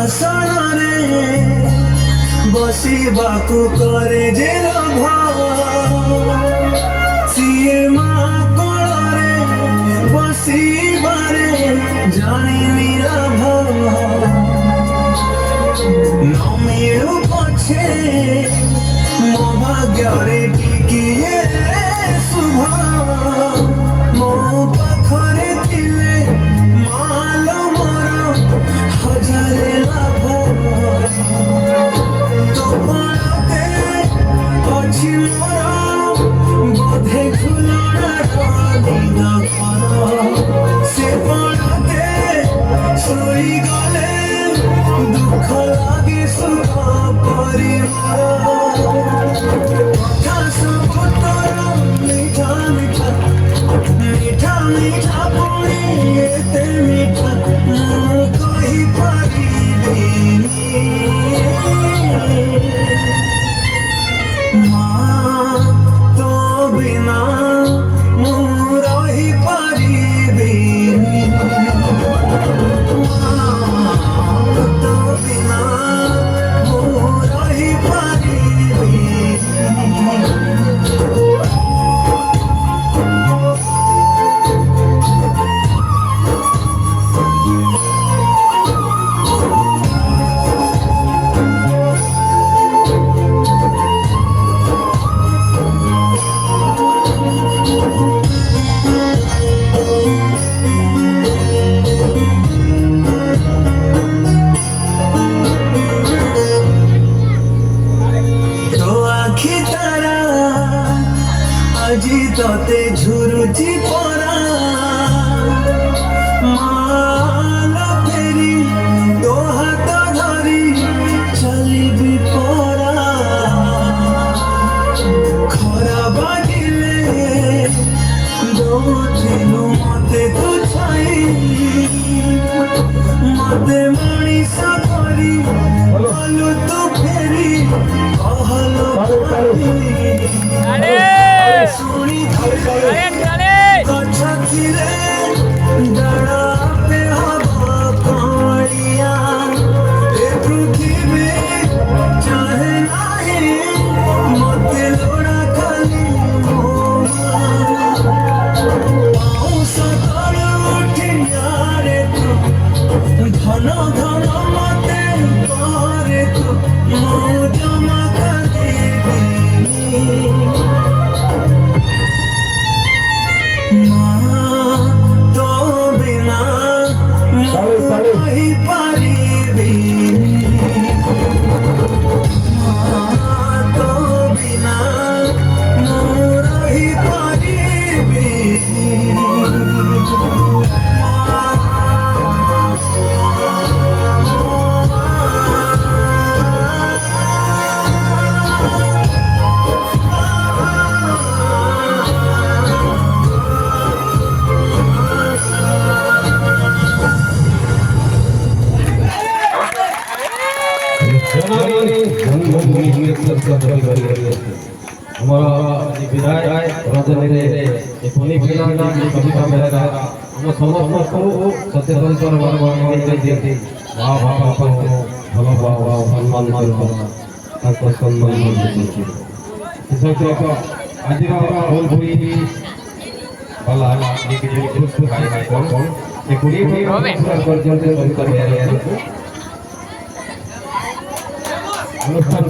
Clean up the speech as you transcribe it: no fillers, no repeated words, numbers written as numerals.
आसनरे बसिबाकु करे जे लोभ सीए माँ कोଳରେ बसिबारे जानिनी लाभ न मिलु पछे मो भाग्ୟରେ ଟିକିଏ शुभ मो पाखरे थिले मालो मोर हजारे लाभ तो पलके अछि मोर बोधे झुलणार दिन पर से पलके सोई गले दुख लागे सुख परिवार কথা सब तोर मीठा मीठा मीठा मीठा पुणी एते मीठा ମୁଁ କହି ପାରିବିନି माँ तो बिना ମୁଁ ରହି ପାରିବିନି माँ तो बिना ମୁଁ ରହି ପାରିବିନି আজি ততে ঝুরুচি পরা মাল ফেরি তো হাত ধরি চলিবি পরা খরা বাজিলে দৌড়িলু মতে তু ছাই মতে মଣିষ করি গলু তু ফেরি কহলো सुनी कछथिरे डरा पे हवा पानिया ए पृथ्वी चाहे नाही मते लोड़ा खाली पाऊस तल उठिया रे तू धन धन मते पारे तू मो जमा खाली तो बिना रही ପାରିବିନି तो बिना रही ପାରିବିନି हमारा विधायक राजनीति पुनी फिल्म कविता मेरा हम समस्त को सत्यनारायण पर वाला दिए वाह वाह वाह भला वाह वाह सम्मान करो आपको सम्मान दीजिए इसके को आज का बोल पूरी भला लेकिन खुश गाय कौन ये पूरी कर जल्दी कविता मेरा अनुष्ठान